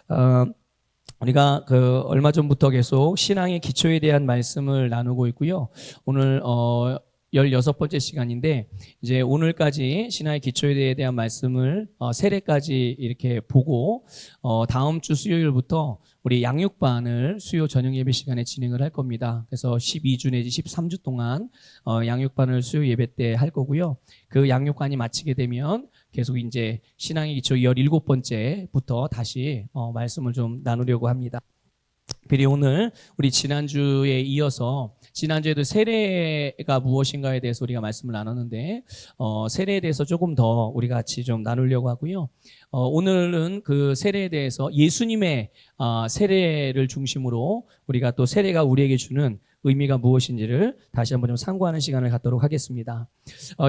어, 우리가 얼마 전부터 계속 신앙의 기초에 대한 말씀을 나누고 있고요. 오늘 16번째 시간인데 이제 오늘까지 신앙의 기초에 대한 말씀을 세례까지 이렇게 보고 다음 주 수요일부터 우리 양육반을 수요 저녁 예배 시간에 진행을 할 겁니다. 그래서 12주 내지 13주 동안 양육반을 수요 예배 때 할 거고요. 그 양육반이 마치게 되면 계속 이제 신앙의 기초 17번째부터 다시 말씀을 좀 나누려고 합니다. 그리고 오늘 우리 지난주에 이어서 지난주에도 세례가 무엇인가에 대해서 우리가 말씀을 나눴는데 세례에 대해서 조금 더 우리 같이 좀 나누려고 하고요. 오늘은 그 세례에 대해서 예수님의 세례를 중심으로 우리가 또 세례가 우리에게 주는 의미가 무엇인지를 다시 한번 좀 상고하는 시간을 갖도록 하겠습니다.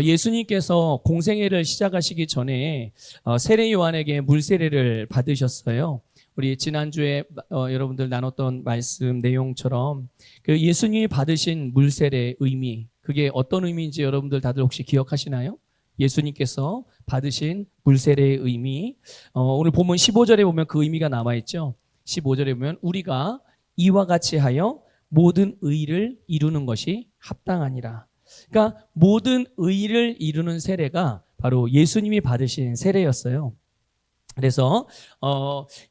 예수님께서 공생애를 시작하시기 전에 세례 요한에게 물세례를 받으셨어요. 우리 지난주에 여러분들 나눴던 말씀 내용처럼 그 예수님이 받으신 물세례의 의미, 그게 어떤 의미인지 여러분들 다들 혹시 기억하시나요? 예수님께서 받으신 물세례의 의미, 오늘 본문 15절에 보면 그 의미가 남아있죠. 15절에 보면 우리가 이와 같이 하여 모든 의를 이루는 것이 합당하니라. 그러니까 모든 의를 이루는 세례가 바로 예수님이 받으신 세례였어요. 그래서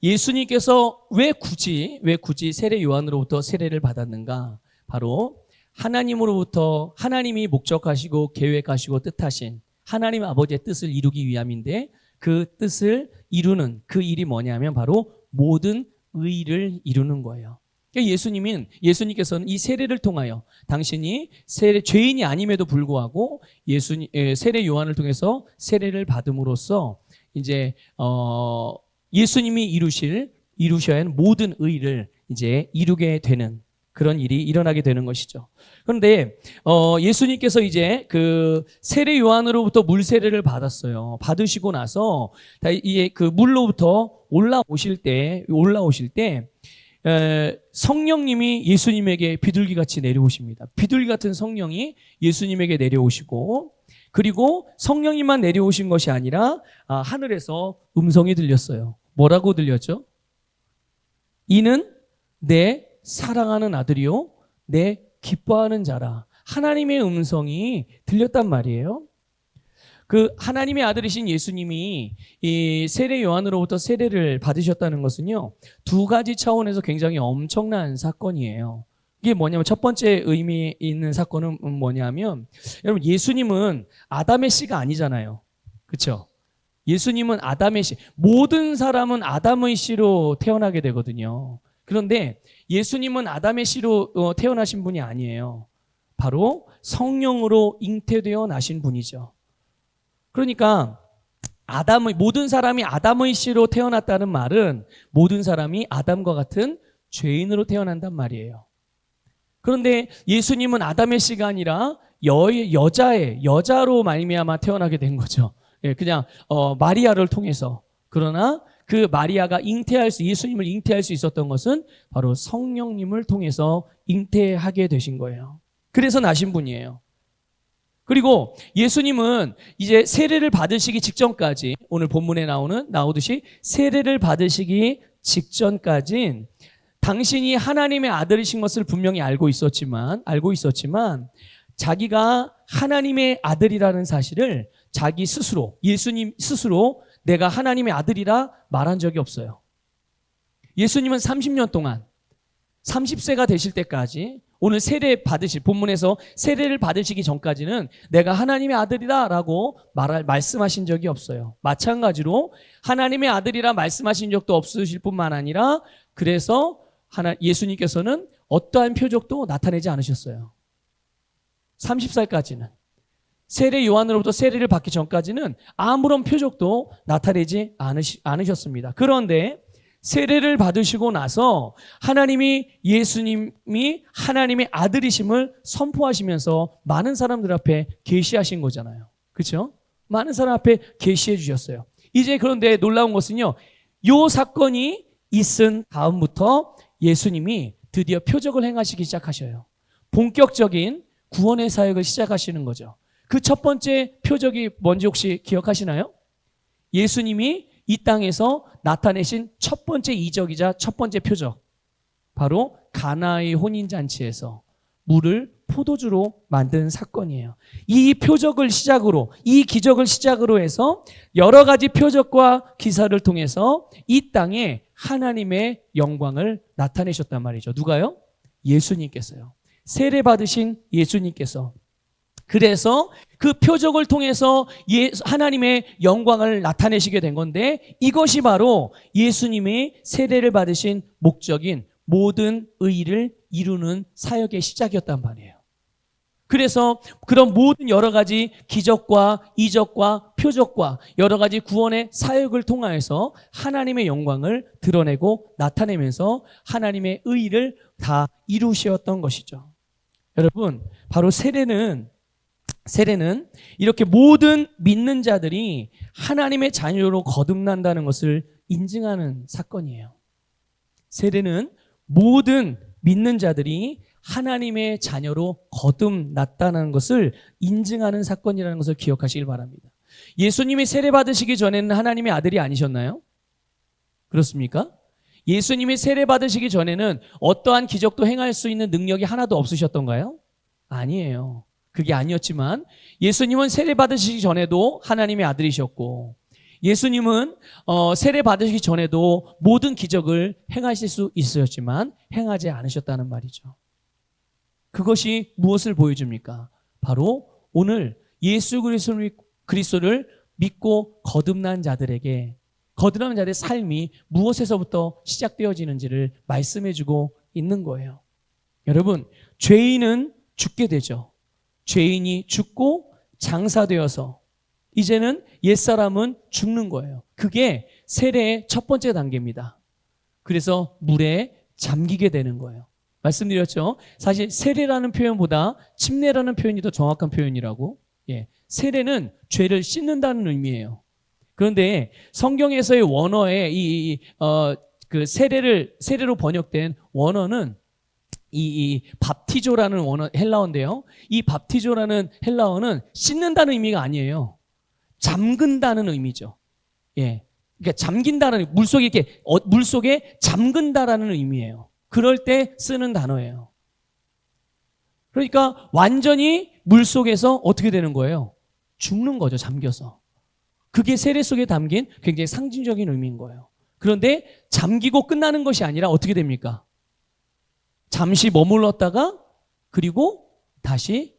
예수님께서 왜 굳이 세례 요한으로부터 세례를 받았는가? 바로 하나님으로부터 하나님이 목적하시고 계획하시고 뜻하신 하나님 아버지의 뜻을 이루기 위함인데 그 뜻을 이루는 그 일이 뭐냐면 바로 모든 의를 이루는 거예요. 그러니까 예수님께서는 이 세례를 통하여 당신이 죄인이 아님에도 불구하고 세례 요한을 통해서 세례를 받음으로써 이제 예수님이 이루셔야 하는 모든 의를 이제 이루게 되는 그런 일이 일어나게 되는 것이죠. 그런데 예수님께서 이제 그 세례 요한으로부터 물세례를 받았어요. 받으시고 나서 이게 그 물로부터 올라오실 때 성령님이 예수님에게 비둘기같이 내려오십니다. 비둘기 같은 성령이 예수님에게 내려오시고 그리고 성령님만 내려오신 것이 아니라 하늘에서 음성이 들렸어요. 뭐라고 들렸죠? 이는 내 사랑하는 아들이요 내 기뻐하는 자라. 하나님의 음성이 들렸단 말이에요. 그 하나님의 아들이신 예수님이 이 세례 요한으로부터 세례를 받으셨다는 것은요, 두 가지 차원에서 굉장히 엄청난 사건이에요. 이게 뭐냐면 첫 번째 의미 있는 사건은 뭐냐면 여러분 예수님은 아담의 씨가 아니잖아요. 그렇죠? 예수님은 아담의 씨. 모든 사람은 아담의 씨로 태어나게 되거든요. 그런데 예수님은 아담의 씨로 태어나신 분이 아니에요. 바로 성령으로 잉태되어 나신 분이죠. 그러니까 모든 사람이 아담의 씨로 태어났다는 말은 모든 사람이 아담과 같은 죄인으로 태어난단 말이에요. 그런데 예수님은 아담의 씨가 아니라 여자로 말미암아 태어나게 된 거죠. 그냥 마리아를 통해서. 그러나 그 마리아가 예수님을 잉태할 수 있었던 것은 바로 성령님을 통해서 잉태하게 되신 거예요. 그래서 나신 분이에요. 그리고 예수님은 이제 세례를 받으시기 직전까지 오늘 본문에 나오듯이 세례를 받으시기 직전까진 당신이 하나님의 아들이신 것을 분명히 알고 있었지만 자기가 하나님의 아들이라는 사실을 예수님 스스로 내가 하나님의 아들이라 말한 적이 없어요. 예수님은 30년 동안 30세가 되실 때까지 오늘 본문에서 세례를 받으시기 전까지는 내가 하나님의 아들이다라고 말씀하신 적이 없어요. 마찬가지로 하나님의 아들이라 말씀하신 적도 없으실 뿐만 아니라 그래서 예수님께서는 어떠한 표적도 나타내지 않으셨어요. 30살까지는. 세례 요한으로부터 세례를 받기 전까지는 아무런 표적도 나타내지 않으셨습니다. 그런데 세례를 받으시고 나서 예수님이 하나님의 아들이심을 선포하시면서 많은 사람들 앞에 계시하신 거잖아요. 그렇죠? 많은 사람 앞에 계시해 주셨어요. 이제 그런데 놀라운 것은요, 이 사건이 있은 다음부터 예수님이 드디어 표적을 행하시기 시작하셔요. 본격적인 구원의 사역을 시작하시는 거죠. 그 첫 번째 표적이 뭔지 혹시 기억하시나요? 예수님이 이 땅에서 나타내신 첫 번째 이적이자 첫 번째 표적, 바로 가나의 혼인잔치에서 물을 포도주로 만든 사건이에요. 이 표적을 시작으로, 이 기적을 시작으로 해서 여러 가지 표적과 기사를 통해서 이 땅에 하나님의 영광을 나타내셨단 말이죠. 누가요? 예수님께서요. 세례 받으신 예수님께서. 그래서 그 표적을 통해서 하나님의 영광을 나타내시게 된 건데, 이것이 바로 예수님의 세례를 받으신 목적인 모든 의의를 이루는 사역의 시작이었단 말이에요. 그래서 그런 모든 여러 가지 기적과 이적과 표적과 여러 가지 구원의 사역을 통하여서 하나님의 영광을 드러내고 나타내면서 하나님의 의의를 다 이루셨던 것이죠. 여러분, 바로 세례는 이렇게 모든 믿는 자들이 하나님의 자녀로 거듭난다는 것을 인증하는 사건이에요. 세례는 모든 믿는 자들이 하나님의 자녀로 거듭났다는 것을 인증하는 사건이라는 것을 기억하시길 바랍니다. 예수님이 세례 받으시기 전에는 하나님의 아들이 아니셨나요? 그렇습니까? 예수님이 세례 받으시기 전에는 어떠한 기적도 행할 수 있는 능력이 하나도 없으셨던가요? 아니에요. 그게 아니었지만 예수님은 세례 받으시기 전에도 하나님의 아들이셨고, 예수님은 세례 받으시기 전에도 모든 기적을 행하실 수 있으셨지만 행하지 않으셨다는 말이죠. 그것이 무엇을 보여줍니까? 바로 오늘 예수 그리스도를 믿고 거듭난 자들의 삶이 무엇에서부터 시작되어지는지를 말씀해주고 있는 거예요. 여러분, 죄인은 죽게 되죠. 죄인이 죽고 장사되어서 이제는 옛사람은 죽는 거예요. 그게 세례의 첫 번째 단계입니다. 그래서 물에 잠기게 되는 거예요. 말씀드렸죠? 사실 세례라는 표현보다 침례라는 표현이 더 정확한 표현이라고. 세례는 죄를 씻는다는 의미예요. 그런데 성경에서의 원어의 그 세례로 번역된 원어는 이 밥티조라는 원어 헬라어인데요. 이 밥티조라는 헬라어는 씻는다는 의미가 아니에요. 잠근다는 의미죠. 그러니까 잠긴다는, 물속에 잠근다라는 의미예요. 그럴 때 쓰는 단어예요. 그러니까 완전히 물속에서 어떻게 되는 거예요? 죽는 거죠, 잠겨서. 그게 세례 속에 담긴 굉장히 상징적인 의미인 거예요. 그런데 잠기고 끝나는 것이 아니라 어떻게 됩니까? 잠시 머물렀다가 그리고 다시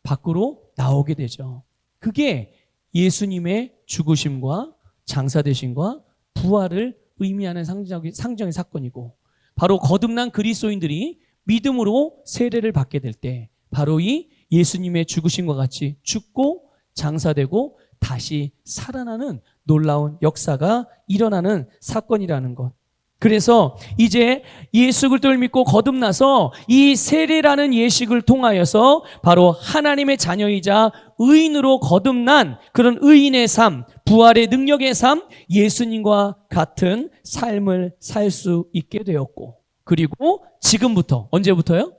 밖으로 나오게 되죠. 그게 예수님의 죽으심과 장사되심과 부활을 의미하는 상징적인 사건이고, 바로 거듭난 그리스도인들이 믿음으로 세례를 받게 될 때 바로 이 예수님의 죽으심과 같이 죽고 장사되고 다시 살아나는 놀라운 역사가 일어나는 사건이라는 것. 그래서 이제 예수 그리스도를 믿고 거듭나서 이 세례라는 예식을 통하여서 바로 하나님의 자녀이자 의인으로 거듭난 그런 의인의 삶, 부활의 능력의 삶, 예수님과 같은 삶을 살 수 있게 되었고, 그리고 지금부터, 언제부터요?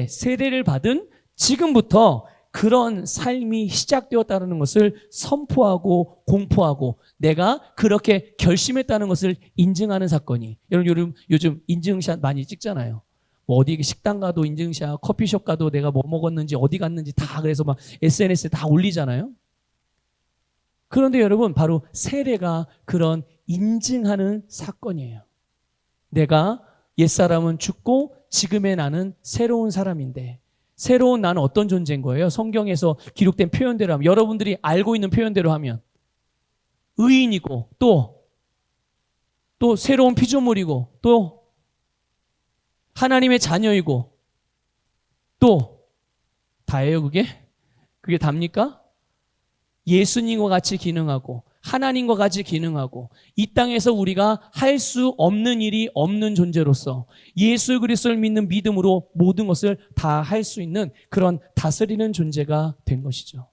세례를 받은 지금부터 그런 삶이 시작되었다는 것을 선포하고 공포하고 내가 그렇게 결심했다는 것을 인증하는 사건이, 여러분 요즘 인증샷 많이 찍잖아요. 뭐 어디 식당 가도 인증샷, 커피숍 가도 내가 뭐 먹었는지 어디 갔는지 다, 그래서 막 SNS에 다 올리잖아요. 그런데 여러분, 바로 세례가 그런 인증하는 사건이에요. 내가 옛사람은 죽고 지금의 나는 새로운 사람인데, 새로운 나는 어떤 존재인 거예요? 성경에서 기록된 표현대로 하면, 여러분들이 알고 있는 표현대로 하면 의인이고, 또 새로운 피조물이고, 또 하나님의 자녀이고, 또 다예요. 그게 답니까? 예수님과 같이 기능하고 하나님과 같이 기능하고 이 땅에서 우리가 할 수 없는 일이 없는 존재로서 예수 그리스도를 믿는 믿음으로 모든 것을 다 할 수 있는 그런 다스리는 존재가 된 것이죠.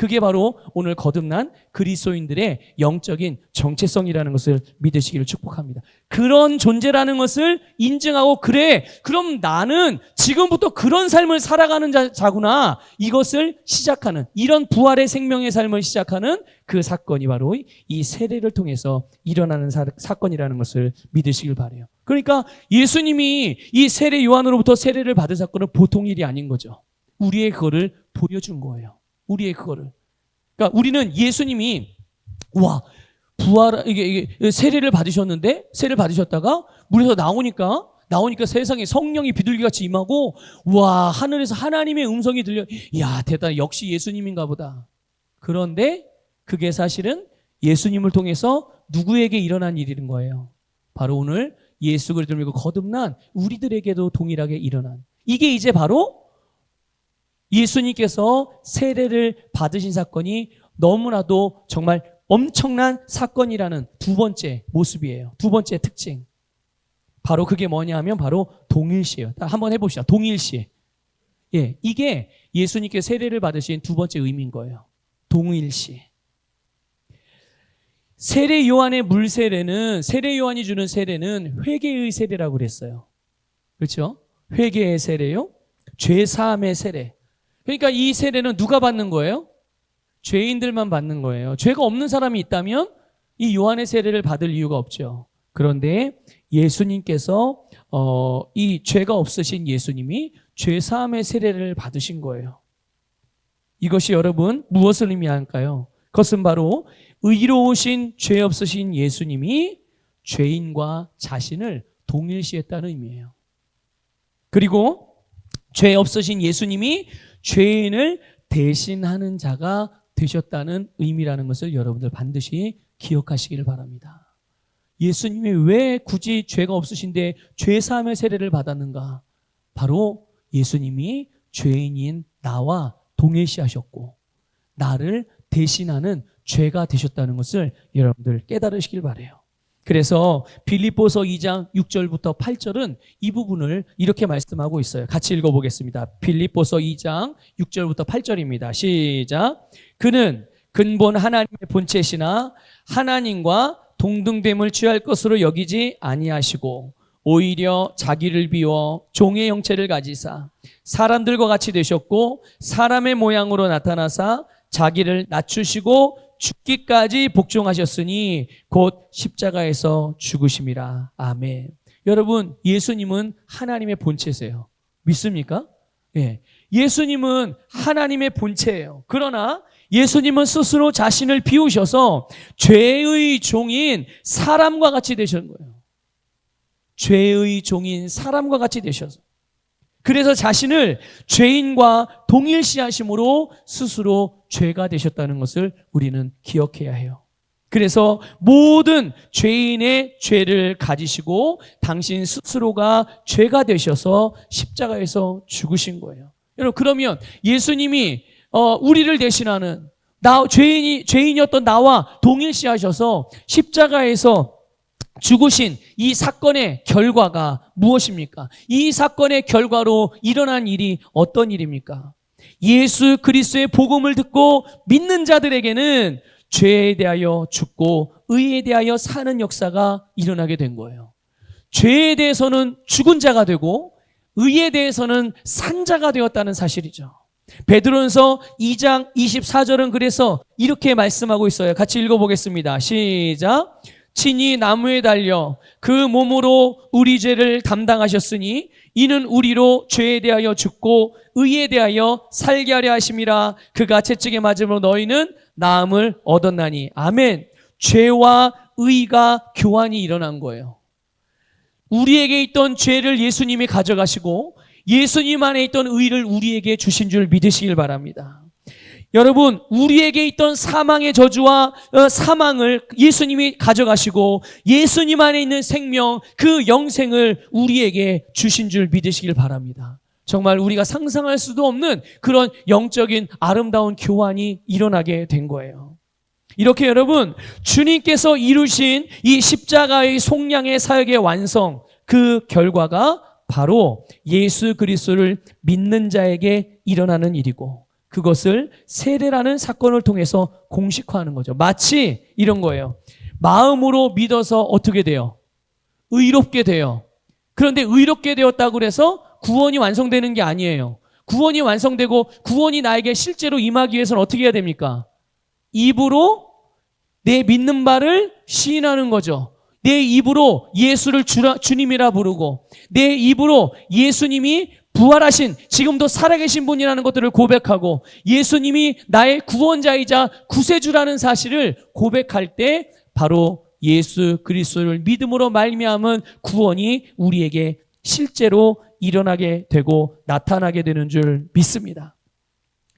그게 바로 오늘 거듭난 그리스도인들의 영적인 정체성이라는 것을 믿으시기를 축복합니다. 그런 존재라는 것을 인증하고, 그래, 그럼 나는 지금부터 그런 삶을 살아가는 자구나, 이것을 시작하는, 이런 부활의 생명의 삶을 시작하는 그 사건이 바로 이 세례를 통해서 일어나는 사건이라는 것을 믿으시길 바라요. 그러니까 예수님이 이 세례 요한으로부터 세례를 받은 사건은 보통 일이 아닌 거죠. 우리의 그거를 보여준 거예요. 우리의 그거를. 그러니까 우리는 예수님이 이게 세례를 받으셨는데, 세례를 받으셨다가 물에서 나오니까 세상에 성령이 비둘기같이 임하고, 와, 하늘에서 하나님의 음성이 들려. 야, 대단, 역시 예수님인가 보다. 그런데 그게 사실은 예수님을 통해서 누구에게 일어난 일인 거예요? 바로 오늘 예수 그리스도를 믿고 거듭난 우리들에게도 동일하게 일어난, 이게 이제 바로 예수님께서 세례를 받으신 사건이 너무나도 정말 엄청난 사건이라는 두 번째 모습이에요. 두 번째 특징. 바로 그게 뭐냐 하면 바로 동일시예요. 한번 해봅시다. 동일시. 예, 이게 예수님께 세례를 받으신 두 번째 의미인 거예요. 동일시. 세례 요한의 물세례는, 세례 요한이 주는 세례는 회개의 세례라고 그랬어요. 그렇죠? 회개의 세례요. 죄사함의 세례. 그러니까 이 세례는 누가 받는 거예요? 죄인들만 받는 거예요. 죄가 없는 사람이 있다면 이 요한의 세례를 받을 이유가 없죠. 그런데 예수님께서 이 죄가 없으신 예수님이 죄사함의 세례를 받으신 거예요. 이것이 여러분 무엇을 의미할까요? 그것은 바로 의로우신 죄 없으신 예수님이 죄인과 자신을 동일시했다는 의미예요. 그리고 죄 없으신 예수님이 죄인을 대신하는 자가 되셨다는 의미라는 것을 여러분들 반드시 기억하시기를 바랍니다. 예수님이 왜 굳이 죄가 없으신데 죄사함의 세례를 받았는가? 바로 예수님이 죄인인 나와 동일시하셨고 나를 대신하는 죄가 되셨다는 것을 여러분들 깨달으시길 바라요. 그래서 빌립보서 2장 6절부터 8절은 이 부분을 이렇게 말씀하고 있어요. 같이 읽어보겠습니다. 빌립보서 2장 6절부터 8절입니다. 시작. 그는 근본 하나님의 본체시나 하나님과 동등됨을 취할 것으로 여기지 아니하시고 오히려 자기를 비워 종의 형체를 가지사 사람들과 같이 되셨고 사람의 모양으로 나타나사 자기를 낮추시고 죽기까지 복종하셨으니 곧 십자가에서 죽으심이라. 아멘. 여러분, 예수님은 하나님의 본체세요. 믿습니까? 예. 예수님은 하나님의 본체예요. 그러나 예수님은 스스로 자신을 비우셔서 죄의 종인 사람과 같이 되신 거예요. 죄의 종인 사람과 같이 되셔서. 그래서 자신을 죄인과 동일시하심으로 스스로 죄가 되셨다는 것을 우리는 기억해야 해요. 그래서 모든 죄인의 죄를 가지시고 당신 스스로가 죄가 되셔서 십자가에서 죽으신 거예요. 여러분, 그러면 예수님이 우리를 대신하는 죄인이었던 나와 동일시하셔서 십자가에서 죽으신 이 사건의 결과가 무엇입니까? 이 사건의 결과로 일어난 일이 어떤 일입니까? 예수 그리스도의 복음을 듣고 믿는 자들에게는 죄에 대하여 죽고 의에 대하여 사는 역사가 일어나게 된 거예요. 죄에 대해서는 죽은 자가 되고 의에 대해서는 산 자가 되었다는 사실이죠. 베드로전서 2장 24절은 그래서 이렇게 말씀하고 있어요. 같이 읽어보겠습니다. 시작. 친히 나무에 달려 그 몸으로 우리 죄를 담당하셨으니 이는 우리로 죄에 대하여 죽고 의에 대하여 살게 하려 하심이라. 그가 채찍에 맞음으로 너희는 나음을 얻었나니. 아멘. 죄와 의가 교환이 일어난 거예요. 우리에게 있던 죄를 예수님이 가져가시고 예수님 안에 있던 의를 우리에게 주신 줄 믿으시길 바랍니다. 여러분, 우리에게 있던 사망의 저주와 사망을 예수님이 가져가시고 예수님 안에 있는 생명, 그 영생을 우리에게 주신 줄 믿으시길 바랍니다. 정말 우리가 상상할 수도 없는 그런 영적인 아름다운 교환이 일어나게 된 거예요. 이렇게 여러분, 주님께서 이루신 이 십자가의 속량의 사역의 완성, 그 결과가 바로 예수 그리스도를 믿는 자에게 일어나는 일이고 그것을 세례라는 사건을 통해서 공식화하는 거죠. 마치 이런 거예요. 마음으로 믿어서 어떻게 돼요? 의롭게 돼요. 그런데 의롭게 되었다고 그래서 구원이 완성되는 게 아니에요. 구원이 완성되고 구원이 나에게 실제로 임하기 위해서는 어떻게 해야 됩니까? 입으로 내 믿는 바를 시인하는 거죠. 내 입으로 예수를 주님이라 부르고 내 입으로 예수님이 부활하신 지금도 살아계신 분이라는 것들을 고백하고 예수님이 나의 구원자이자 구세주라는 사실을 고백할 때 바로 예수 그리스도를 믿음으로 말미암은 구원이 우리에게 실제로 일어나게 되고 나타나게 되는 줄 믿습니다.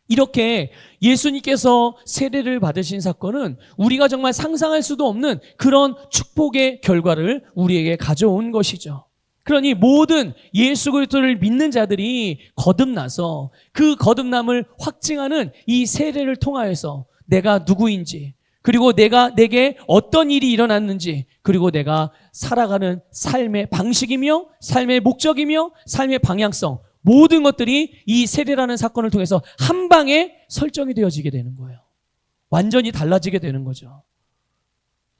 이렇게 예수님께서 세례를 받으신 사건은 우리가 정말 상상할 수도 없는 그런 축복의 결과를 우리에게 가져온 것이죠. 그러니 모든 예수 그리스도를 믿는 자들이 거듭나서 그 거듭남을 확증하는 이 세례를 통하여서 내가 누구인지, 그리고 내게 어떤 일이 일어났는지, 그리고 내가 살아가는 삶의 방식이며 삶의 목적이며 삶의 방향성, 모든 것들이 이 세례라는 사건을 통해서 한 방에 설정이 되어지게 되는 거예요. 완전히 달라지게 되는 거죠.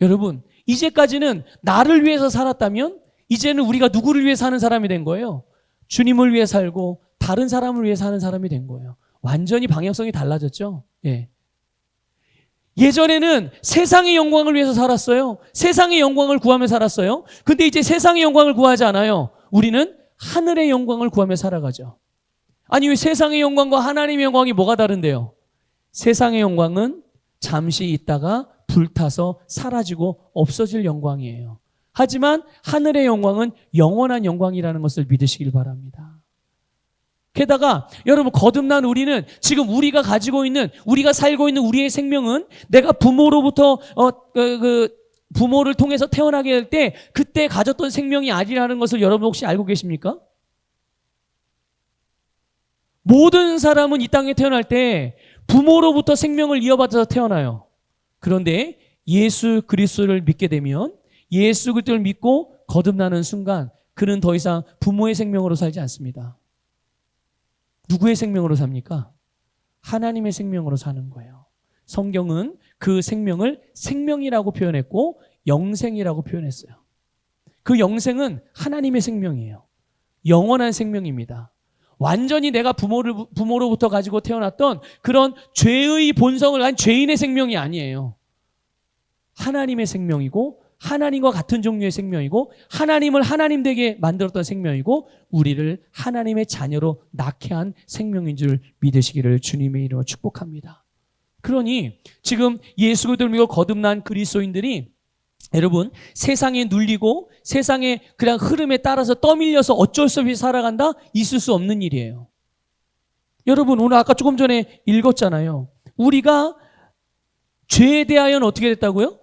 여러분, 이제까지는 나를 위해서 살았다면 이제는 우리가 누구를 위해 사는 사람이 된 거예요? 주님을 위해 살고 다른 사람을 위해 사는 사람이 된 거예요. 완전히 방향성이 달라졌죠. 예. 예전에는 세상의 영광을 위해서 살았어요. 세상의 영광을 구하며 살았어요. 근데 이제 세상의 영광을 구하지 않아요. 우리는 하늘의 영광을 구하며 살아가죠. 아니, 왜 세상의 영광과 하나님의 영광이 뭐가 다른데요? 세상의 영광은 잠시 있다가 불타서 사라지고 없어질 영광이에요. 하지만 하늘의 영광은 영원한 영광이라는 것을 믿으시길 바랍니다. 게다가 여러분, 거듭난 우리는 지금 우리가 가지고 있는, 우리가 살고 있는 우리의 생명은 내가 부모로부터 부모를 통해서 태어나게 될 때 그때 가졌던 생명이 아니라는 것을 여러분 혹시 알고 계십니까? 모든 사람은 이 땅에 태어날 때 부모로부터 생명을 이어받아서 태어나요. 그런데 예수 그리스도를 믿게 되면, 예수 그리스도를 믿고 거듭나는 순간 그는 더 이상 부모의 생명으로 살지 않습니다. 누구의 생명으로 삽니까? 하나님의 생명으로 사는 거예요. 성경은 그 생명을 생명이라고 표현했고 영생이라고 표현했어요. 그 영생은 하나님의 생명이에요. 영원한 생명입니다. 완전히 내가 부모로부터 가지고 태어났던 그런 죄의 본성을 한 죄인의 생명이 아니에요. 하나님의 생명이고 하나님과 같은 종류의 생명이고 하나님을 하나님 되게 만들었던 생명이고 우리를 하나님의 자녀로 낳게 한 생명인 줄 믿으시기를 주님의 이름으로 축복합니다. 그러니 지금 예수 그리스도를 믿고 거듭난 그리스도인들이 여러분, 세상에 눌리고 세상의 그냥 흐름에 따라서 떠밀려서 어쩔 수 없이 살아간다? 있을 수 없는 일이에요. 여러분, 오늘 아까 조금 전에 읽었잖아요. 우리가 죄에 대하여는 어떻게 됐다고요?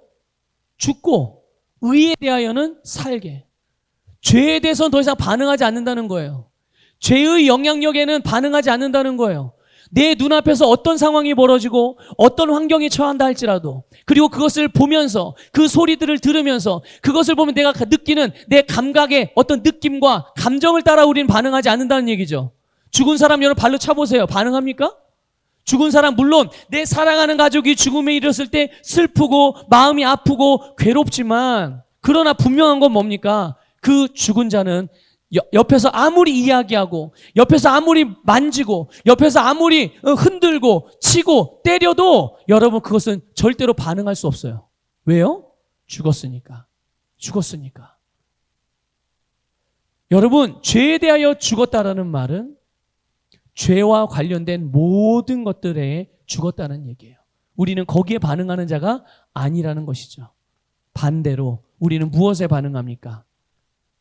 죽고 의에 대하여는 살게. 죄에 대해서는 더 이상 반응하지 않는다는 거예요. 죄의 영향력에는 반응하지 않는다는 거예요. 내 눈앞에서 어떤 상황이 벌어지고 어떤 환경에 처한다 할지라도, 그리고 그것을 보면서 그 소리들을 들으면서 그것을 보면 내가 느끼는 내 감각의 어떤 느낌과 감정을 따라 우리는 반응하지 않는다는 얘기죠. 죽은 사람 여러분 발로 차보세요. 반응합니까? 죽은 사람, 물론 내 사랑하는 가족이 죽음에 이르렀을 때 슬프고 마음이 아프고 괴롭지만, 그러나 분명한 건 뭡니까? 그 죽은 자는 옆에서 아무리 이야기하고 옆에서 아무리 만지고 옆에서 아무리 흔들고 치고 때려도 여러분 그것은 절대로 반응할 수 없어요. 왜요? 죽었으니까. 여러분, 죄에 대하여 죽었다라는 말은 죄와 관련된 모든 것들에 죽었다는 얘기예요. 우리는 거기에 반응하는 자가 아니라는 것이죠. 반대로 우리는 무엇에 반응합니까?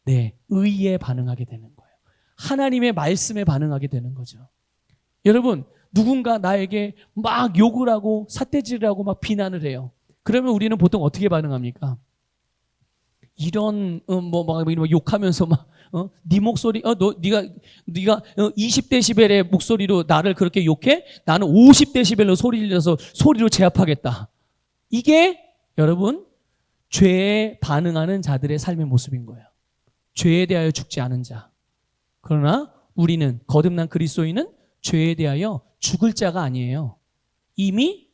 네, 의에 반응하게 되는 거예요. 하나님의 말씀에 반응하게 되는 거죠. 여러분, 누군가 나에게 막 욕을 하고 삿대질을 하고 막 비난을 해요. 그러면 우리는 보통 어떻게 반응합니까? 이런 막 욕하면서 막 네 목소리 네가 20데시벨의 목소리로 나를 그렇게 욕해? 나는 50데시벨로 소리를 내서 소리로 제압하겠다. 이게 여러분 죄에 반응하는 자들의 삶의 모습인 거예요. 죄에 대하여 죽지 않은 자. 그러나 우리는, 거듭난 그리스도인은 죄에 대하여 죽을 자가 아니에요. 이미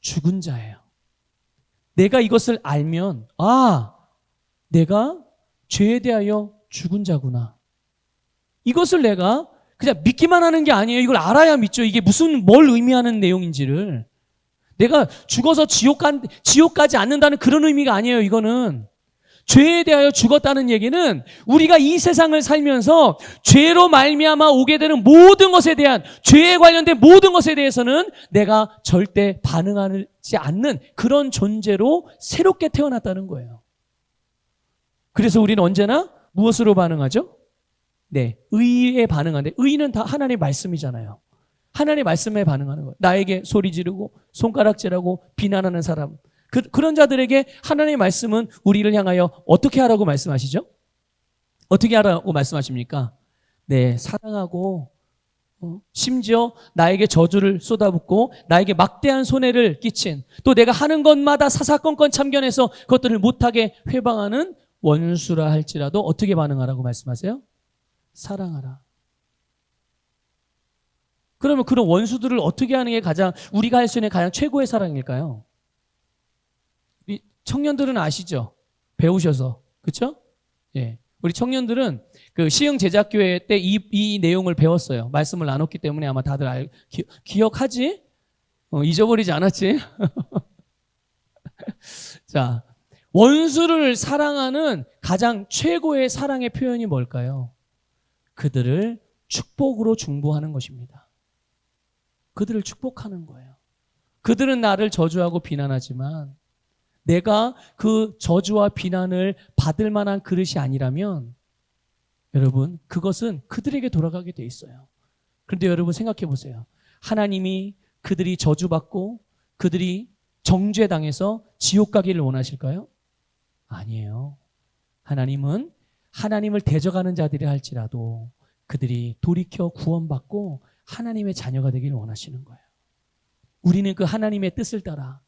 죽은 자예요. 내가 이것을 알면 내가 죄에 대하여 죽은 자구나. 이것을 내가 그냥 믿기만 하는 게 아니에요. 이걸 알아야 믿죠. 이게 뭘 의미하는 내용인지를. 내가 죽어서 지옥 가지 않는다는 그런 의미가 아니에요. 이거는 죄에 대하여 죽었다는 얘기는 우리가 이 세상을 살면서 죄로 말미암아 오게 되는 모든 것에 대한, 죄에 관련된 모든 것에 대해서는 내가 절대 반응하지 않는 그런 존재로 새롭게 태어났다는 거예요. 그래서 우리는 언제나 무엇으로 반응하죠? 네, 의에 반응하는데, 의는 다 하나님의 말씀이잖아요. 하나님의 말씀에 반응하는 거예요. 나에게 소리 지르고 손가락질하고 비난하는 사람, 그런 자들에게 하나님의 말씀은 우리를 향하여 어떻게 하라고 말씀하시죠? 어떻게 하라고 말씀하십니까? 네, 사랑하고 심지어 나에게 저주를 쏟아붓고 나에게 막대한 손해를 끼친, 또 내가 하는 것마다 사사건건 참견해서 그것들을 못하게 회방하는 원수라 할지라도 어떻게 반응하라고 말씀하세요? 사랑하라. 그러면 그런 원수들을 어떻게 하는 게 우리가 할 수 있는 가장 최고의 사랑일까요? 청년들은 아시죠? 배우셔서. 그렇죠? 예. 우리 청년들은 그 시흥 제작교회 때 이 내용을 배웠어요. 말씀을 나눴기 때문에 아마 다들 기억하지? 잊어버리지 않았지? 자, 원수를 사랑하는 가장 최고의 사랑의 표현이 뭘까요? 그들을 축복으로 중보하는 것입니다. 그들을 축복하는 거예요. 그들은 나를 저주하고 비난하지만 내가 그 저주와 비난을 받을 만한 그릇이 아니라면 여러분, 그것은 그들에게 돌아가게 돼 있어요. 그런데 여러분 생각해 보세요. 하나님이 그들이 저주받고 그들이 정죄당해서 지옥 가기를 원하실까요? 아니에요. 하나님은 하나님을 대적하는 자들이 할지라도 그들이 돌이켜 구원받고 하나님의 자녀가 되기를 원하시는 거예요. 우리는 그 하나님의 뜻을 따라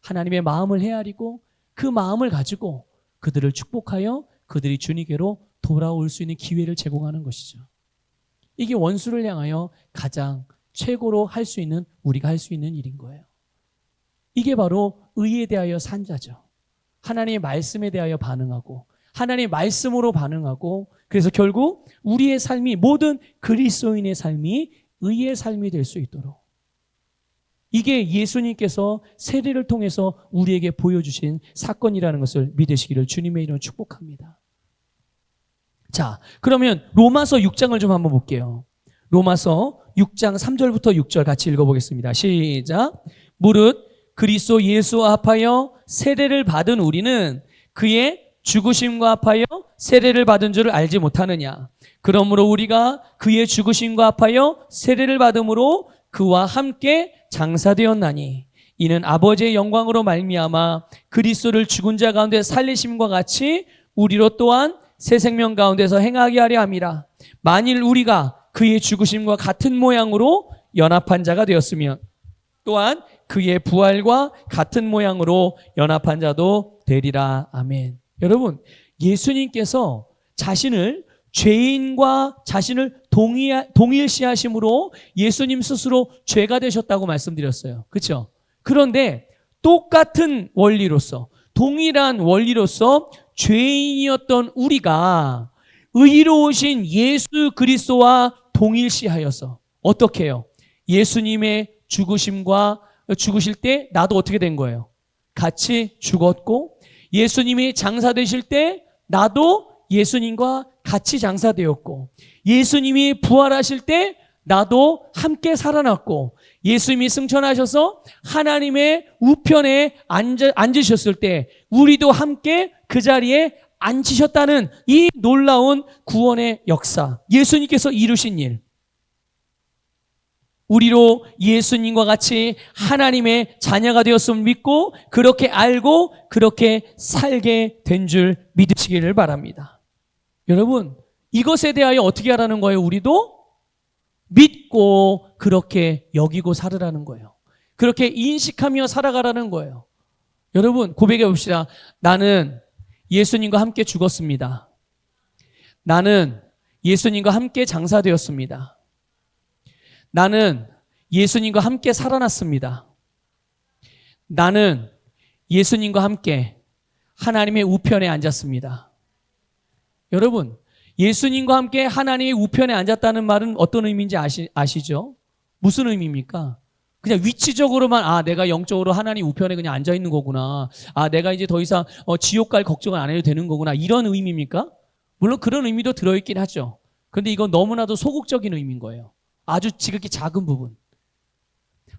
하나님의 마음을 헤아리고 그 마음을 가지고 그들을 축복하여 그들이 주님께로 돌아올 수 있는 기회를 제공하는 것이죠. 이게 원수를 향하여 가장 최고로 할 수 있는, 우리가 할 수 있는 일인 거예요. 이게 바로 의에 대하여 산 자죠. 하나님의 말씀에 대하여 반응하고 하나님의 말씀으로 반응하고, 그래서 결국 우리의 삶이, 모든 그리스도인의 삶이 의의 삶이 될 수 있도록, 이게 예수님께서 세례를 통해서 우리에게 보여주신 사건이라는 것을 믿으시기를 주님의 이름으로 축복합니다. 자, 그러면 로마서 6장을 좀 한번 볼게요. 로마서 6장 3절부터 6절 같이 읽어보겠습니다. 시작. 무릇 그리스도 예수와 합하여 세례를 받은 우리는 그의 죽으심과 합하여 세례를 받은 줄을 알지 못하느냐. 그러므로 우리가 그의 죽으심과 합하여 세례를 받음으로 그와 함께 장사되었나니 이는 아버지의 영광으로 말미암아 그리스도를 죽은 자 가운데 살리심과 같이 우리로 또한 새 생명 가운데서 행하게 하려 함이라. 만일 우리가 그의 죽으심과 같은 모양으로 연합한 자가 되었으면 또한 그의 부활과 같은 모양으로 연합한 자도 되리라. 아멘. 여러분, 예수님께서 자신을 죄인과 자신을 동일시하심으로 예수님 스스로 죄가 되셨다고 말씀드렸어요. 그렇죠? 그런데 똑같은 원리로서, 동일한 원리로서 죄인이었던 우리가 의로우신 예수 그리스도와 동일시하여서 어떻게 해요? 예수님의 죽으실 때 나도 어떻게 된 거예요? 같이 죽었고, 예수님이 장사되실 때 나도 예수님과 같이 장사되었고, 예수님이 부활하실 때 나도 함께 살아났고, 예수님이 승천하셔서 하나님의 우편에 앉으셨을 때 우리도 함께 그 자리에 앉으셨다는 이 놀라운 구원의 역사, 예수님께서 이루신 일, 우리로 예수님과 같이 하나님의 자녀가 되었음을 믿고 그렇게 알고 그렇게 살게 된 줄 믿으시기를 바랍니다. 여러분, 이것에 대하여 어떻게 하라는 거예요? 우리도 믿고 그렇게 여기고 살으라는 거예요. 그렇게 인식하며 살아가라는 거예요. 여러분, 고백해 봅시다. 나는 예수님과 함께 죽었습니다. 나는 예수님과 함께 장사되었습니다. 나는 예수님과 함께 살아났습니다. 나는 예수님과 함께 하나님의 우편에 앉았습니다. 여러분, 예수님과 함께 하나님의 우편에 앉았다는 말은 어떤 의미인지 아시죠? 무슨 의미입니까? 그냥 위치적으로만 내가 영적으로 하나님 우편에 그냥 앉아 있는 거구나. 내가 이제 더 이상 지옥 갈 걱정을 안 해도 되는 거구나. 이런 의미입니까? 물론 그런 의미도 들어있긴 하죠. 그런데 이건 너무나도 소극적인 의미인 거예요. 아주 지극히 작은 부분.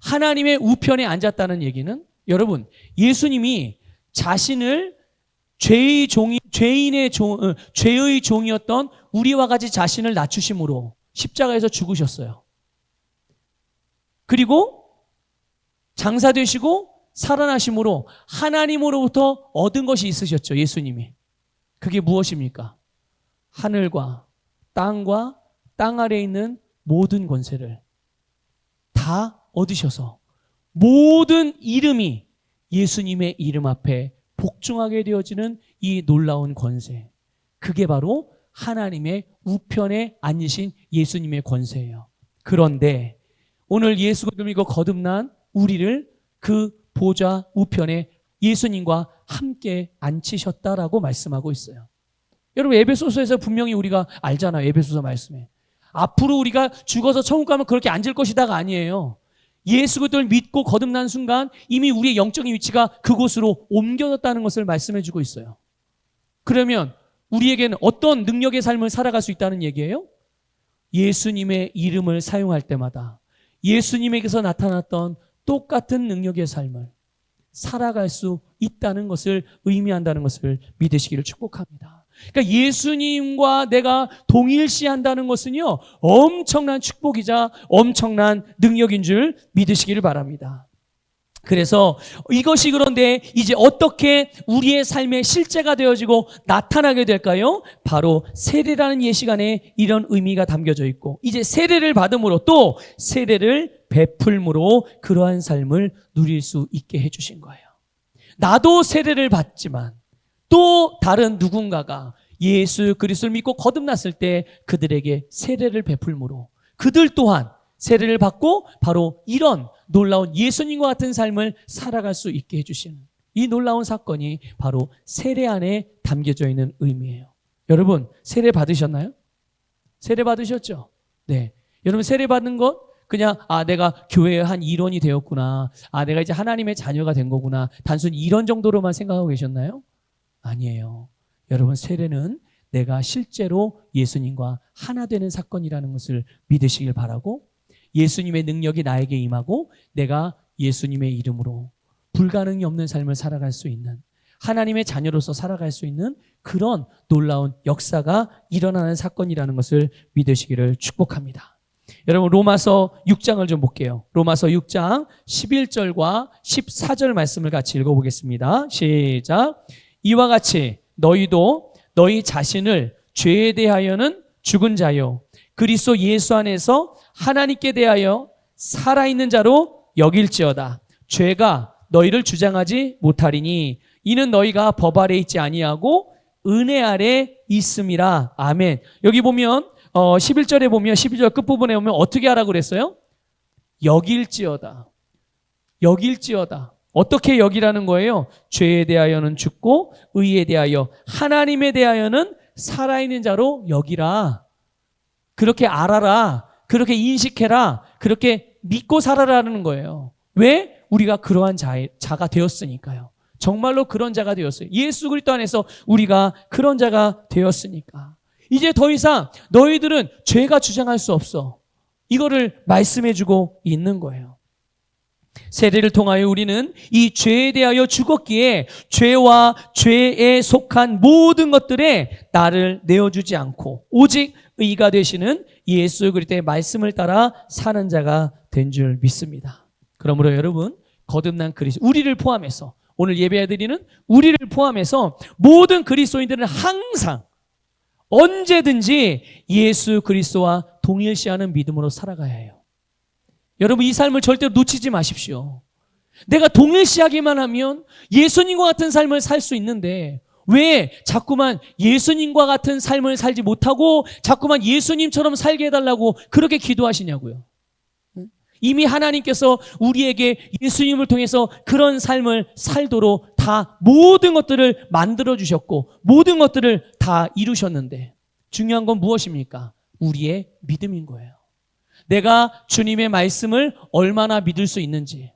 하나님의 우편에 앉았다는 얘기는 여러분, 예수님이 자신을 죄의 종이었던 우리와 같이 자신을 낮추심으로 십자가에서 죽으셨어요. 그리고 장사되시고 살아나심으로 하나님으로부터 얻은 것이 있으셨죠, 예수님이. 그게 무엇입니까? 하늘과 땅과 땅 아래에 있는 모든 권세를 다 얻으셔서 모든 이름이 예수님의 이름 앞에 복종하게 되어지는 이 놀라운 권세. 그게 바로 하나님의 우편에 앉으신 예수님의 권세예요. 그런데 오늘 예수가 들고 거듭난 우리를 그 보좌 우편에 예수님과 함께 앉히셨다라고 말씀하고 있어요. 여러분, 에베소서에서 분명히 우리가 알잖아요. 에베소서 말씀에. 앞으로 우리가 죽어서 천국 가면 그렇게 앉을 것이다가 아니에요. 예수 그리스도를 믿고 거듭난 순간 이미 우리의 영적인 위치가 그곳으로 옮겨졌다는 것을 말씀해 주고 있어요. 그러면 우리에게는 어떤 능력의 삶을 살아갈 수 있다는 얘기예요? 예수님의 이름을 사용할 때마다 예수님에게서 나타났던 똑같은 능력의 삶을 살아갈 수 있다는 것을 의미한다는 것을 믿으시기를 축복합니다. 그러니까 예수님과 내가 동일시한다는 것은요, 엄청난 축복이자 엄청난 능력인 줄 믿으시기를 바랍니다. 그래서 이것이 그런데 이제 어떻게 우리의 삶의 실제가 되어지고 나타나게 될까요? 바로 세례라는 예식 안에 이런 의미가 담겨져 있고, 이제 세례를 받음으로 또 세례를 베풀므로 그러한 삶을 누릴 수 있게 해주신 거예요. 나도 세례를 받지만 또 다른 누군가가 예수 그리스도를 믿고 거듭났을 때 그들에게 세례를 베풀므로 그들 또한 세례를 받고 바로 이런 놀라운 예수님과 같은 삶을 살아갈 수 있게 해주시는 이 놀라운 사건이 바로 세례 안에 담겨져 있는 의미예요. 여러분, 세례 받으셨나요? 세례 받으셨죠? 네. 여러분, 세례 받는 것 그냥 내가 교회의 한 일원이 되었구나. 내가 이제 하나님의 자녀가 된 거구나. 단순히 이런 정도로만 생각하고 계셨나요? 아니에요. 여러분, 세례는 내가 실제로 예수님과 하나 되는 사건이라는 것을 믿으시길 바라고, 예수님의 능력이 나에게 임하고 내가 예수님의 이름으로 불가능이 없는 삶을 살아갈 수 있는, 하나님의 자녀로서 살아갈 수 있는 그런 놀라운 역사가 일어나는 사건이라는 것을 믿으시기를 축복합니다. 여러분, 로마서 6장을 좀 볼게요. 로마서 6장 11절과 14절 말씀을 같이 읽어보겠습니다. 시작. 이와 같이 너희도 너희 자신을 죄에 대하여는 죽은 자요 그리스도 예수 안에서 하나님께 대하여 살아있는 자로 여길지어다. 죄가 너희를 주장하지 못하리니 이는 너희가 법 아래 있지 아니하고 은혜 아래 있음이라. 아멘. 여기 보면 11절에 보면 12절 끝부분에 보면 어떻게 하라고 그랬어요? 여길지어다. 여길지어다. 어떻게 여기라는 거예요? 죄에 대하여는 죽고 의에 대하여 하나님에 대하여는 살아있는 자로 여기라. 그렇게 알아라. 그렇게 인식해라. 그렇게 믿고 살아라는 거예요. 왜? 우리가 그러한 자가 되었으니까요. 정말로 그런 자가 되었어요. 예수 그리스도 안에서 우리가 그런 자가 되었으니까. 이제 더 이상 너희들은 죄가 주장할 수 없어. 이거를 말씀해주고 있는 거예요. 세례를 통하여 우리는 이 죄에 대하여 죽었기에 죄와 죄에 속한 모든 것들에 나를 내어주지 않고 오직 의가 되시는 예수 그리스도의 말씀을 따라 사는 자가 된 줄 믿습니다. 그러므로 여러분, 거듭난 그리스도, 우리를 포함해서 오늘 예배드리는 우리를 포함해서 모든 그리스도인들은 항상 언제든지 예수 그리스도와 동일시하는 믿음으로 살아가야 해요. 여러분, 이 삶을 절대로 놓치지 마십시오. 내가 동일시하기만 하면 예수님과 같은 삶을 살 수 있는데 왜 자꾸만 예수님과 같은 삶을 살지 못하고 자꾸만 예수님처럼 살게 해달라고 그렇게 기도하시냐고요. 이미 하나님께서 우리에게 예수님을 통해서 그런 삶을 살도록 다 모든 것들을 만들어 주셨고 모든 것들을 다 이루셨는데 중요한 건 무엇입니까? 우리의 믿음인 거예요. 내가 주님의 말씀을 얼마나 믿을 수 있는지,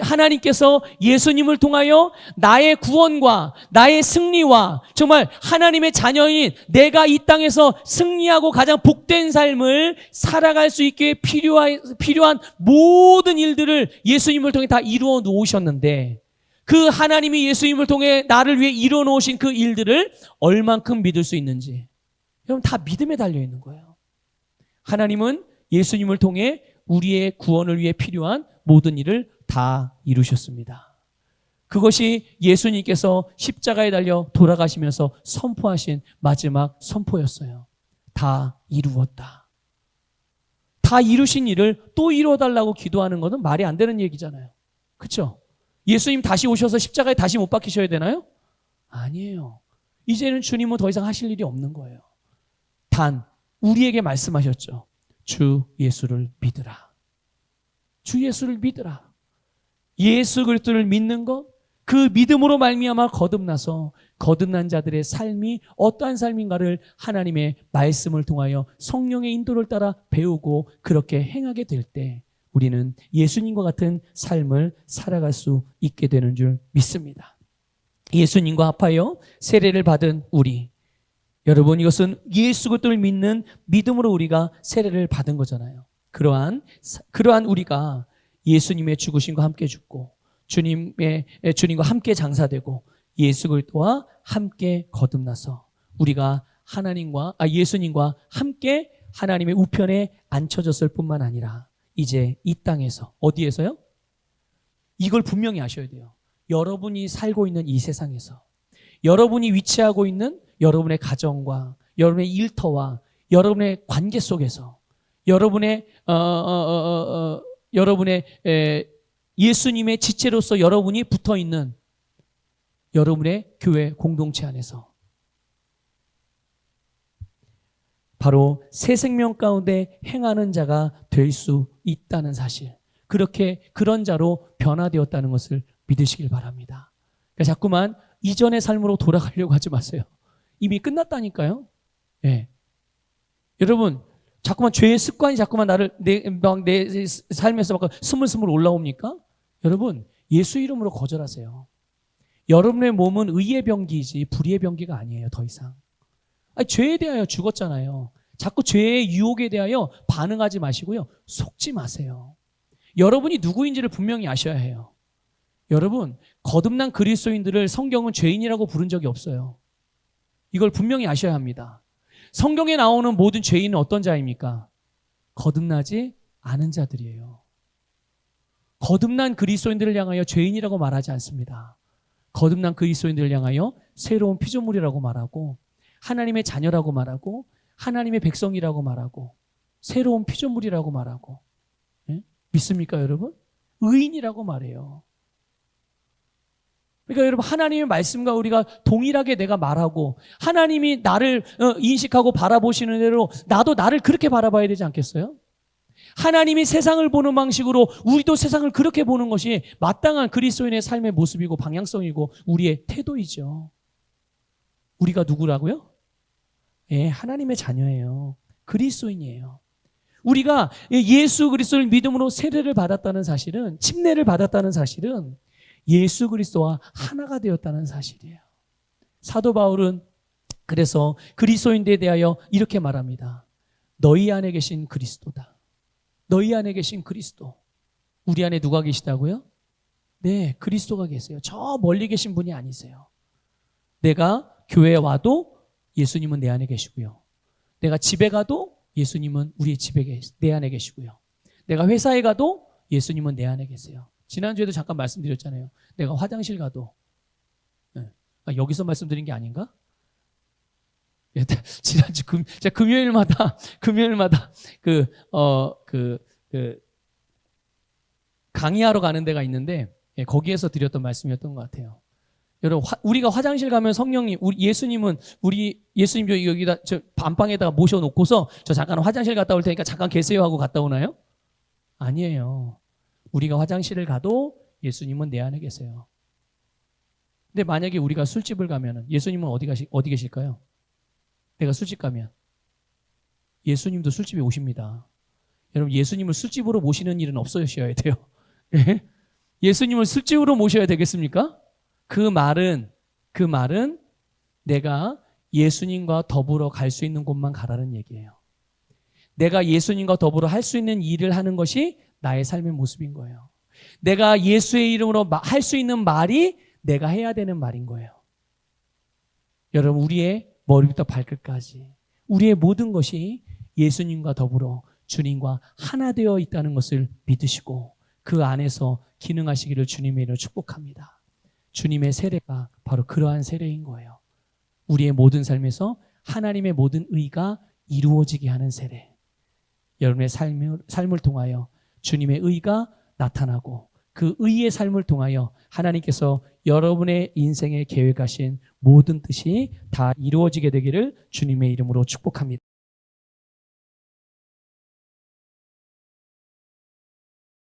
하나님께서 예수님을 통하여 나의 구원과 나의 승리와 정말 하나님의 자녀인 내가 이 땅에서 승리하고 가장 복된 삶을 살아갈 수 있게 필요한 모든 일들을 예수님을 통해 다 이루어 놓으셨는데 그 하나님이 예수님을 통해 나를 위해 이루어 놓으신 그 일들을 얼만큼 믿을 수 있는지, 여러분 다 믿음에 달려 있는 거예요. 하나님은 예수님을 통해 우리의 구원을 위해 필요한 모든 일을 다 이루셨습니다. 그것이 예수님께서 십자가에 달려 돌아가시면서 선포하신 마지막 선포였어요. 다 이루었다. 다 이루신 일을 또 이루어달라고 기도하는 것은 말이 안 되는 얘기잖아요. 그렇죠? 예수님 다시 오셔서 십자가에 다시 못 박히셔야 되나요? 아니에요. 이제는 주님은 더 이상 하실 일이 없는 거예요. 단 우리에게 말씀하셨죠. 주 예수를 믿으라. 주 예수를 믿으라. 예수 그리스도를 믿는 것, 그 믿음으로 말미암아 거듭나서 거듭난 자들의 삶이 어떠한 삶인가를 하나님의 말씀을 통하여 성령의 인도를 따라 배우고 그렇게 행하게 될 때 우리는 예수님과 같은 삶을 살아갈 수 있게 되는 줄 믿습니다. 예수님과 합하여 세례를 받은 우리, 여러분 이것은 예수 그리스도를 믿는 믿음으로 우리가 세례를 받은 거잖아요. 그러한 우리가 예수님의 죽으심과 함께 죽고 주님과 함께 장사되고 예수 그리스도와 함께 거듭나서 우리가 예수님과 함께 하나님의 우편에 앉혀졌을 뿐만 아니라 이제 이 땅에서 어디에서요? 이걸 분명히 아셔야 돼요. 여러분이 살고 있는 이 세상에서 여러분이 위치하고 있는 여러분의 가정과 여러분의 일터와 여러분의 관계 속에서 여러분의 예수님의 지체로서 여러분이 붙어 있는 여러분의 교회 공동체 안에서 바로 새 생명 가운데 행하는 자가 될 수 있다는 사실, 그런 자로 변화되었다는 것을 믿으시길 바랍니다. 그러니까 자꾸만 이전의 삶으로 돌아가려고 하지 마세요. 이미 끝났다니까요. 네. 여러분 자꾸만 죄의 습관이 자꾸만 내 삶에서 막 스물스물 올라옵니까? 여러분 예수 이름으로 거절하세요. 여러분의 몸은 의의 병기이지 불의의 병기가 아니에요. 더 이상. 죄에 대하여 죽었잖아요. 자꾸 죄의 유혹에 대하여 반응하지 마시고요. 속지 마세요. 여러분이 누구인지를 분명히 아셔야 해요. 여러분 거듭난 그리스도인들을 성경은 죄인이라고 부른 적이 없어요. 이걸 분명히 아셔야 합니다. 성경에 나오는 모든 죄인은 어떤 자입니까? 거듭나지 않은 자들이에요. 거듭난 그리스도인들을 향하여 죄인이라고 말하지 않습니다. 거듭난 그리스도인들을 향하여 새로운 피조물이라고 말하고 하나님의 자녀라고 말하고 하나님의 백성이라고 말하고 새로운 피조물이라고 말하고, 네? 믿습니까 여러분? 의인이라고 말해요. 그러니까 여러분 하나님의 말씀과 우리가 동일하게 내가 말하고 하나님이 나를 인식하고 바라보시는 대로 나도 나를 그렇게 바라봐야 되지 않겠어요? 하나님이 세상을 보는 방식으로 우리도 세상을 그렇게 보는 것이 마땅한 그리스도인의 삶의 모습이고 방향성이고 우리의 태도이죠. 우리가 누구라고요? 예, 하나님의 자녀예요. 그리스도인이에요. 우리가 예수 그리스도를 믿음으로 세례를 받았다는 사실은, 침례를 받았다는 사실은 예수 그리스도와 하나가 되었다는 사실이에요. 사도 바울은 그래서 그리스도인들에 대하여 이렇게 말합니다. 너희 안에 계신 그리스도다. 너희 안에 계신 그리스도. 우리 안에 누가 계시다고요? 네, 그리스도가 계세요. 저 멀리 계신 분이 아니세요. 내가 교회에 와도 예수님은 내 안에 계시고요. 내가 집에 가도 예수님은 내 안에 계시고요. 내가 회사에 가도 예수님은 내 안에 계세요. 지난주에도 잠깐 말씀드렸잖아요. 내가 화장실 가도, 여기서 말씀드린 게 아닌가? 지난주 제가 금요일마다 강의하러 가는 데가 있는데 거기에서 드렸던 말씀이었던 것 같아요. 여러분 우리가 화장실 가면 성령님, 예수님 여기다 저 안방에다가 모셔놓고서 저 잠깐 화장실 갔다 올 테니까 잠깐 계세요 하고 갔다 오나요? 아니에요. 우리가 화장실을 가도 예수님은 내 안에 계세요. 근데 만약에 우리가 술집을 가면 예수님은 어디 계실까요? 내가 술집 가면 예수님도 술집에 오십니다. 여러분, 예수님을 술집으로 모시는 일은 없어셔야 돼요. 예수님을 술집으로 모셔야 되겠습니까? 그 말은 내가 예수님과 더불어 갈 수 있는 곳만 가라는 얘기예요. 내가 예수님과 더불어 할 수 있는 일을 하는 것이 나의 삶의 모습인 거예요. 내가 예수의 이름으로 할 수 있는 말이 내가 해야 되는 말인 거예요. 여러분, 우리의 머리부터 발끝까지 우리의 모든 것이 예수님과 더불어 주님과 하나 되어 있다는 것을 믿으시고 그 안에서 기능하시기를 주님의 이름으로 축복합니다. 주님의 세례가 바로 그러한 세례인 거예요. 우리의 모든 삶에서 하나님의 모든 의가 이루어지게 하는 세례. 여러분의 삶을 통하여 주님의 의가 나타나고 그 의의 삶을 통하여 하나님께서 여러분의 인생에 계획하신 모든 뜻이 다 이루어지게 되기를 주님의 이름으로 축복합니다.